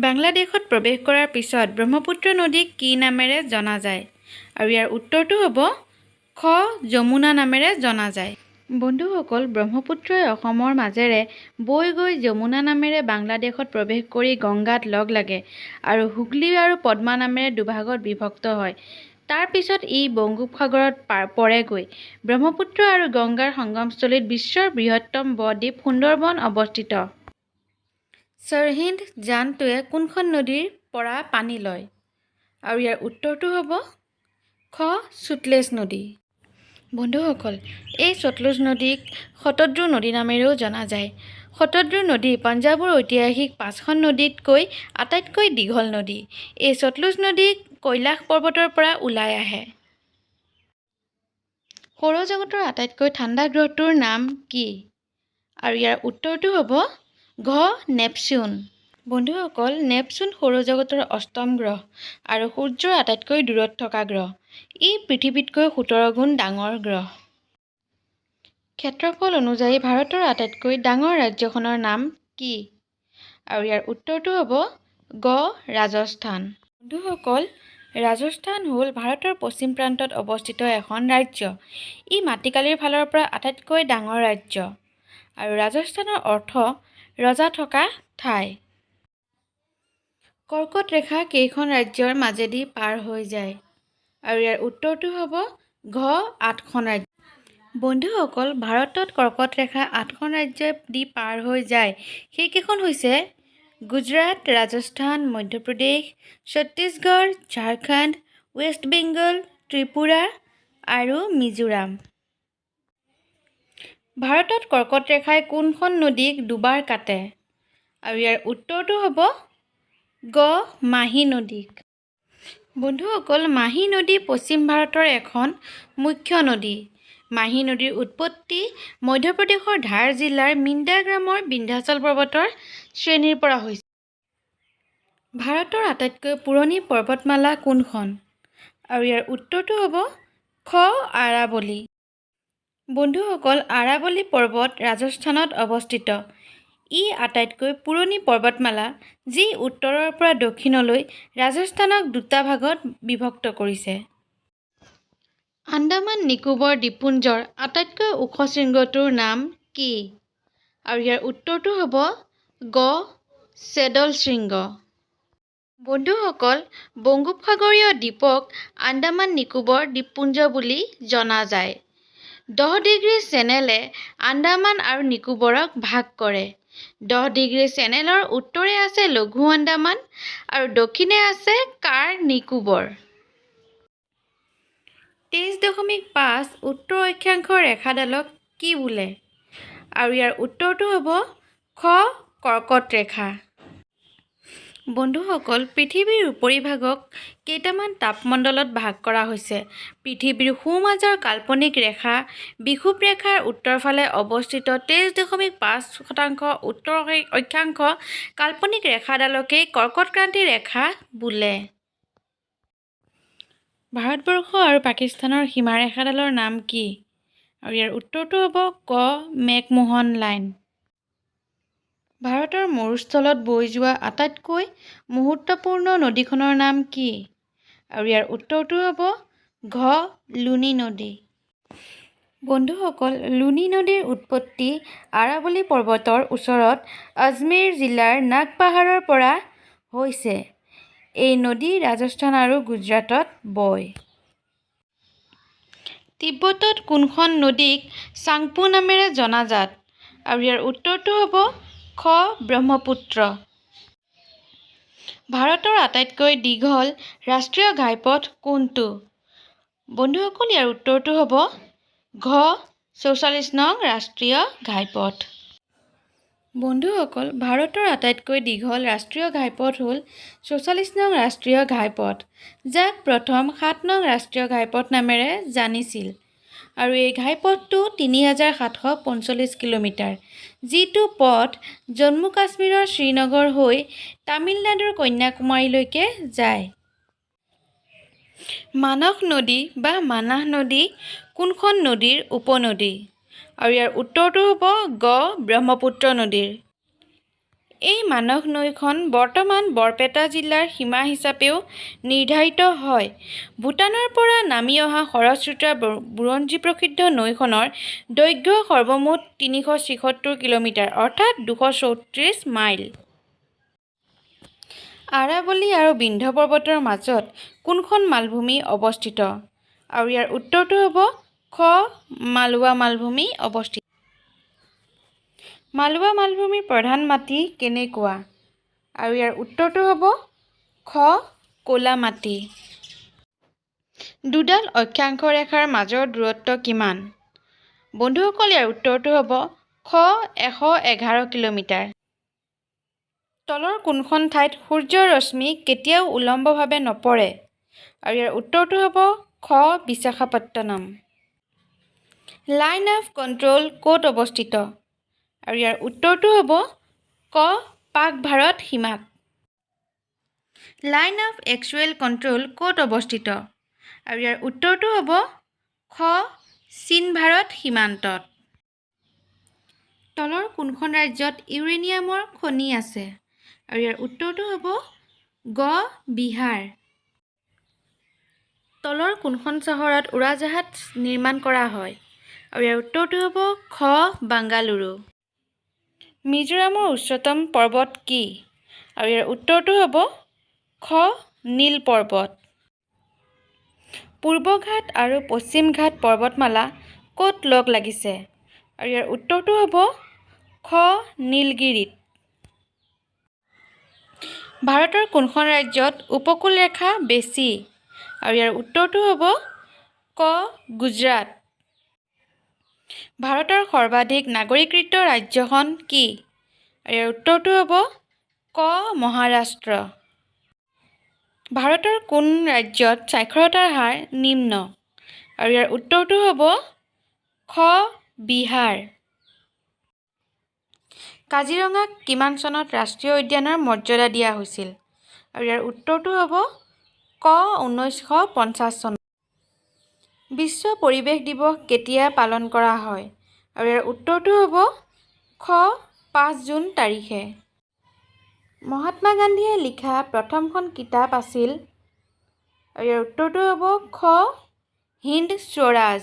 বাংলাদেশত প্ৰৱেশ কৰাৰ পিছত ব্ৰহ্মপুত্ৰ নদীক কি নামেৰে জনা যায়? আৰু ইয়াৰ উত্তৰটো হ'ব খ যমুনা নামেৰে জনা যায়। বন্ধুসকল, ব্ৰহ্মপুত্ৰই অসমৰ মাজেৰে বৈ গৈ যমুনা নামেৰে বাংলাদেশত প্ৰৱেশ কৰি গংগাত লগ লাগে আৰু হুগলী আৰু পদ্মা নামেৰে দুভাগত বিভক্ত হয়। তাৰ পিছত ই বংগোপসাগৰত পৰেগৈ। ব্ৰহ্মপুত্ৰ আৰু গংগাৰ সংগমস্থলীত বিশ্বৰ বৃহত্তম ব-দ্বীপ সুন্দৰবন অৱস্থিত। সৰহিন্দ জানটোৱে কোনখন নদীৰ পৰা পানী লয়? আৰু ইয়াৰ উত্তৰটো হ'ব খ সুতলেজ নদী। বন্ধুসকল, এই সতলুজ নদীক শতদ্ৰু নদী নামেৰেও জনা যায়। শতদ্ৰু নদী পঞ্জাৱৰ ঐতিহাসিক 5খন নদীতকৈ আটাইতকৈ দীঘল নদী। এই সতলুজ নদী কৈলাশ পৰ্বতৰ পৰা ওলাই আহে। সৌৰজগতৰ আটাইতকৈ ঠাণ্ডা গ্ৰহটোৰ নাম কি? আৰু ইয়াৰ উত্তৰটো হ'ব ঘ নেপচুন। বন্ধুসকল, নেপচুন সৌৰজগতৰ 8ম গ্ৰহ আৰু সূৰ্যৰ আটাইতকৈ দূৰত থকা গ্ৰহ। ই পৃথিৱীতকৈ 17 গুণ ডাঙৰ গ্ৰহ। ক্ষেত্ৰফল অনুযায়ী ভাৰতৰ আটাইতকৈ ডাঙৰ ৰাজ্যখনৰ নাম কি? আৰু ইয়াৰ উত্তৰটো হ'ব গ ৰাজস্থান। বন্ধুসকল, ৰাজস্থান হ'ল ভাৰতৰ পশ্চিম প্ৰান্তত অৱস্থিত এখন ৰাজ্য। ই মাটিকালিৰ ফালৰ পৰা আটাইতকৈ ডাঙৰ ৰাজ্য আৰু ৰাজস্থানৰ অৰ্থ ৰজা থকা ঠাই। কৰ্কট ৰেখা কেইখন ৰাজ্যৰ মাজেদি পাৰ হৈ যায়? আৰু ইয়াৰ উত্তৰটো হ'ব ঘ 8খন ৰাজ্য। বন্ধুসকল, ভাৰতত কৰ্কট ৰেখা 8খন ৰাজ্যদি পাৰ হৈ যায়। সেইকেইখন হৈছে গুজৰাট, ৰাজস্থান, মধ্যপ্ৰদেশ, ছত্তীশগড়, ঝাৰখণ্ড, ৱেষ্ট বেংগল, ত্ৰিপুৰা আৰু মিজোৰাম। ভাৰতত কৰ্কট ৰেখাই কোনখন নদীক দুবাৰ কাটে? আৰু ইয়াৰ উত্তৰটো হ'ব গ মাহী নদীক। বন্ধুসকল, মাহী নদী পশ্চিম ভাৰতৰ এখন মুখ্য নদী। মাহী নদীৰ উৎপত্তি মধ্যপ্ৰদেশৰ ধাৰ জিলাৰ মিণ্ডা গ্ৰামৰ বিন্ধ্যাচল পৰ্বতৰ শ্ৰেণীৰ পৰা হৈছে। ভাৰতৰ আটাইতকৈ পুৰণি পৰ্বতমালা কোনখন? আৰু ইয়াৰ উত্তৰটো হ'ব খ আৰাৱলী। বন্ধুসকল, আৰাৱলী পৰ্বত ৰাজস্থানত অৱস্থিত। ই আটাইতকৈ পুৰণি পৰ্বতমালা যি উত্তৰৰ পৰা দক্ষিণলৈ ৰাজস্থানক দুটা ভাগত বিভক্ত কৰিছে। আন্দামান নিকোবৰ দ্বীপপুঞ্জৰ আটাইতকৈ ওখ শৃংগটোৰ নাম কি? আৰু ইয়াৰ উত্তৰটো হ'ব গ চেডল শৃংগ। বন্ধুসকল, বংগোপসাগৰীয় দ্বীপক আন্দামান নিকোবৰ দ্বীপপুঞ্জ বুলি জনা যায়। 10 ডিগ্ৰী চেনেলে আন্দামান আৰু নিকোবৰক ভাগ কৰে। 10 ডিগ্ৰী চেনেলৰ উত্তৰে আছে লঘু আন্দামান আৰু দক্ষিণে আছে কাৰ নিকোবৰ। 23.5 উত্তৰ অক্ষাংশ ৰেখাডালক কি বোলে? আৰু ইয়াৰ উত্তৰটো হ'ব খ কৰ্কট ৰেখা। বন্ধুসকল, পৃথিৱীৰ উপৰিভাগক কেইটামান তাপমণ্ডলত ভাগ কৰা হৈছে। পৃথিৱীৰ সোঁমাজৰ কাল্পনিক ৰেখা বিষুৱ ৰেখাৰ উত্তৰ ফালে অৱস্থিত 23.5% উত্তৰ অক্ষাংশ কাল্পনিক ৰেখাডালকেই কৰ্কটক্ৰান্তি ৰেখা বোলে। ভাৰতবৰ্ষ আৰু পাকিস্তানৰ সীমাৰেখাডালৰ নাম কি? আৰু ইয়াৰ উত্তৰটো হ'ব ক মেকমোহন লাইন। ভাৰতৰ মৰুস্থলত বৈ যোৱা আটাইতকৈ মুহূৰ্তপূৰ্ণ নদীখনৰ নাম কি? আৰু ইয়াৰ উত্তৰটো হ'ব ঘ লুনি নদী। বন্ধুসকল, লুনি নদীৰ উৎপত্তি আৰাৱলী পৰ্বতৰ ওচৰত আজমেৰ জিলাৰ নাগ পাহাৰৰ পৰা হৈছে। এই নদী ৰাজস্থান আৰু গুজৰাটত বয়। তিব্বতত কোনখন নদীক চাংপো নামেৰে জনাজাত? আৰু ইয়াৰ উত্তৰটো হ'ব খ ব্ৰহ্মপুত্ৰ। ভাৰতৰ আটাইতকৈ দীঘল ৰাষ্ট্ৰীয় ঘাইপথ কোনটো? বন্ধুসকল, ইয়াৰ উত্তৰটো হ'ব ঘ 44 নং ৰাষ্ট্ৰীয় ঘাইপথ। বন্ধুসকল, ভাৰতৰ আটাইতকৈ দীঘল ৰাষ্ট্ৰীয় ঘাইপথ হ'ল 44 নং ৰাষ্ট্ৰীয় ঘাইপথ, যাক প্ৰথম 7 নং ৰাষ্ট্ৰীয় ঘাইপথ নামেৰে জানিছিল। আৰু এই ঘাইপথটো 3745 কিলোমিটাৰ, যিটো পথ জম্মু কাশ্মীৰৰ শ্ৰীনগৰ হৈ তামিলনাডুৰ কন্যাকুমাৰীলৈকে যায়। মানস নদী বা মানাহ নদী কোনখন নদীৰ উপনদী? আৰু ইয়াৰ উত্তৰটো হ'ব গ ব্ৰহ্মপুত্ৰ নদীৰ। এই মানস নৈখন বৰ্তমান বৰপেটা জিলাৰ সীমা হিচাপেও নিৰ্ধাৰিত হয়। ভূটানৰ পৰা নামি অহা খৰস্ৰোতা বুৰঞ্জী প্ৰসিদ্ধ নৈখনৰ দৈৰ্ঘ্য সৰ্বমুঠ ৩৭৬ কিলোমিটাৰ অৰ্থাৎ ২৩৪ মাইল। আৰাৱলী আৰু বিন্ধ্য পৰ্বতৰ মাজত কোনখন মালভূমি অৱস্থিত? আৰু ইয়াৰ উত্তৰটো হ'ব খ মালৱা মালভূমি অৱস্থিত। মালৱা মালভূমিৰ প্ৰধান মাটি কেনেকুৱা? আৰু ইয়াৰ উত্তৰটো হ'ব খ ক'লা মাটি। দুডাল অক্ষাংশ ৰেখাৰ মাজৰ দূৰত্ব কিমান? বন্ধুসকল ইয়াৰ উত্তৰটো হ'ব খ ১১১ কিলোমিটাৰ। তলৰ কোনখন ঠাইত সূৰ্যৰ ৰশ্মি কেতিয়াও উলম্বভাৱে নপৰে? আৰু ইয়াৰ উত্তৰটো হ'ব খ বিশাখাপট্টনম। লাইন অফ কণ্ট্ৰল ক'ত অৱস্থিত? আৰু ইয়াৰ উত্তৰটো হ'ব ক পাক ভাৰত সীমাত। লাইন অফ একচুৱেল কণ্ট্ৰল ক'ত অৱস্থিত? আৰু ইয়াৰ উত্তৰটো হ'ব খ চীন ভাৰত সীমান্তত। তলৰ কোনখন ৰাজ্যত ইউৰেনিয়ামৰ খনি আছে? আৰু ইয়াৰ উত্তৰটো হ'ব গ বিহাৰ। তলৰ কোনখন চহৰত উৰাজাহাজ নিৰ্মাণ কৰা হয়? আৰু ইয়াৰ উত্তৰটো হ'ব খ বাংগালুৰু। মিজোৰামৰ উচ্চতম পৰ্বত কি? আৰু ইয়াৰ উত্তৰটো হ'ব খ নীল পৰ্বত। পূৰ্ব ঘাট আৰু পশ্চিম ঘাট পৰ্বতমালা ক'ত লগ লাগিছে? আৰু ইয়াৰ উত্তৰটো হ'ব খ নীলগিৰিত। ভাৰতৰ কোনখন ৰাজ্যত উপকূল ৰেখা বেছি? আৰু ইয়াৰ উত্তৰটো হ'ব ক গুজৰাট। ভাৰতৰ সৰ্বাধিক নাগৰিকৃত ৰাজ্যখন কি? আৰু ইয়াৰ উত্তৰটো হ'ব ক মহাৰাষ্ট্ৰ। ভাৰতৰ কোন ৰাজ্যত সাক্ষৰতাৰ হাৰ নিম্ন? আৰু ইয়াৰ উত্তৰটো হ'ব খ বিহাৰ। কাজিৰঙাক কিমান চনত ৰাষ্ট্ৰীয় উদ্যানৰ মৰ্যাদা দিয়া হৈছিল? আৰু ইয়াৰ উত্তৰটো হ'ব ক ১৯৫০ চনত। বিশ্ব পৰিৱেশ দিৱস কেতিয়া পালন কৰা হয়? আৰু ইয়াৰ উত্তৰটো হ'ব খ ৫ জুন তাৰিখে। মহাত্মা গান্ধীয়ে লিখা প্ৰথমখন কিতাপ আছিল? আৰু ইয়াৰ উত্তৰটো হ'ব খ হিন্দ স্বৰাজ।